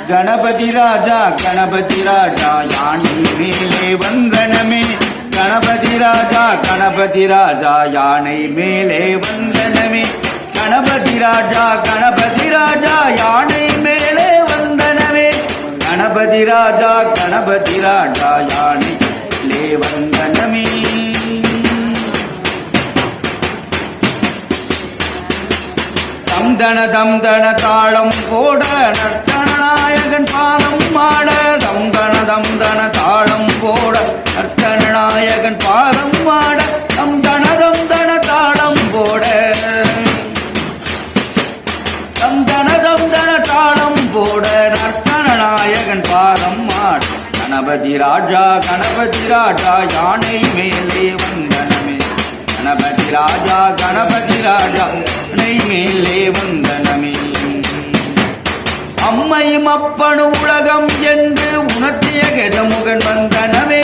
கணபதி ராஜா யானை மேலே வந்தனமே. கணபதி ராஜா யானை மேலே வந்தனமே. கணபதி ராஜா யானை மேலே வந்தனமே. கணபதி ராஜா யானை மேலே வந்தனமே. தம் தன தாளம் போட நர்த்தனநாயகன் பாதம் மாட. தம் தன தாளம் போட நர்த்தனநாயகன் பாதம் மாட. தம் தன தாளம் போட தாளம் போட நர்த்தனநாயகன் பாதம் மாட. கணபதி ராஜா யானை மேலே வந்தனமே. கணபதி ராஜா யானை மேலே வந்தனமே. அம்மையும் அப்பனு உலகம் என்று உணர்த்திய கஜமுகன் வந்தனமே.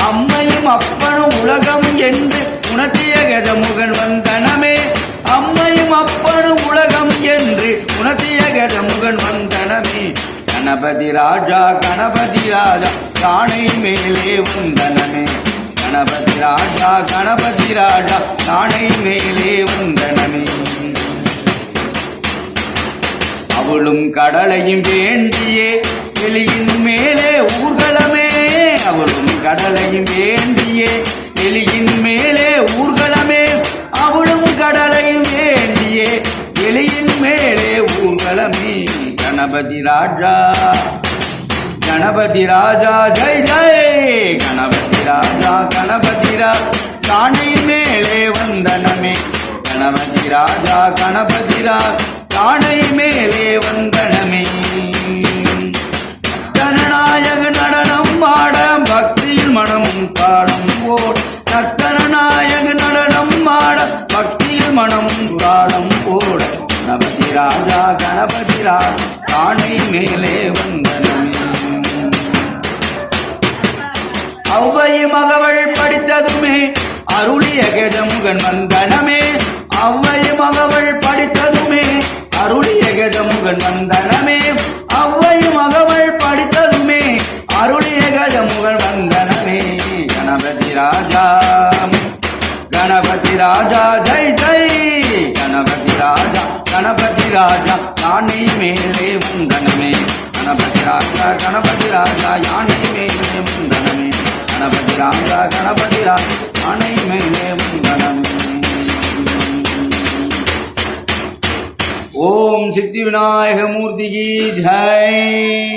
அம்மையும் அப்பனு உலகம் என்று உணர்த்திய கஜமுகன் வந்தனமே. அம்மையும் அப்பனு உலகம் என்று உணர்த்திய கஜமுகன் வந்தனமே. கணபதி ராஜா யானை மேலே வந்தனமே. கணபதி ராஜா யானை மேலே வந்தனமே. அவளும் கடலையும் வேண்டியே வெளியின் மேலே ஊர்கலமே. அவளும் கடலையும் வேண்டியே வெளியின் மேலே ஊர்கலமே. அவளும் கடலையும் வேண்டியே வெளியின் மேலே ஊர்கலமே. கணபதி ராஜா ஜெய் ஜெய். கணபதி ராஜா யானை மேலே வந்தனமே. கணபதி ராஜா யானை மேலே வந்தனமே. நர்த்தனநாயக நடனம் ஆட பக்தியில் மனமும் பாடும் போட. நர்த்தனநாயக நடனம் ஆட பக்தியில் மனமும் பாடும் போட. கணபதி ராஜா யானை மேலே வந்தனமே. ஔவை மகவள் படித்ததுமே அருளிய கஜமுகன் வந்தனமே. ஔவை மகவள் படித்ததுமே அருளிய கஜமுகன் வந்தனமே. ஔவை மகவள் படித்ததுமே அருளிய கஜமுகன் வந்தனமே. கணபதி ராஜா ஜெய் ஜெய். கணபதி ராஜா யானை மேலே வந்தனமே. கணபதி ராஜா யானை மேலே வந்தனமே. கணபதி ராஜா யானை மேலே வந்தனமே. ஓம் சித்தி விநாயக மூர்த்திக்கு ஜெய்.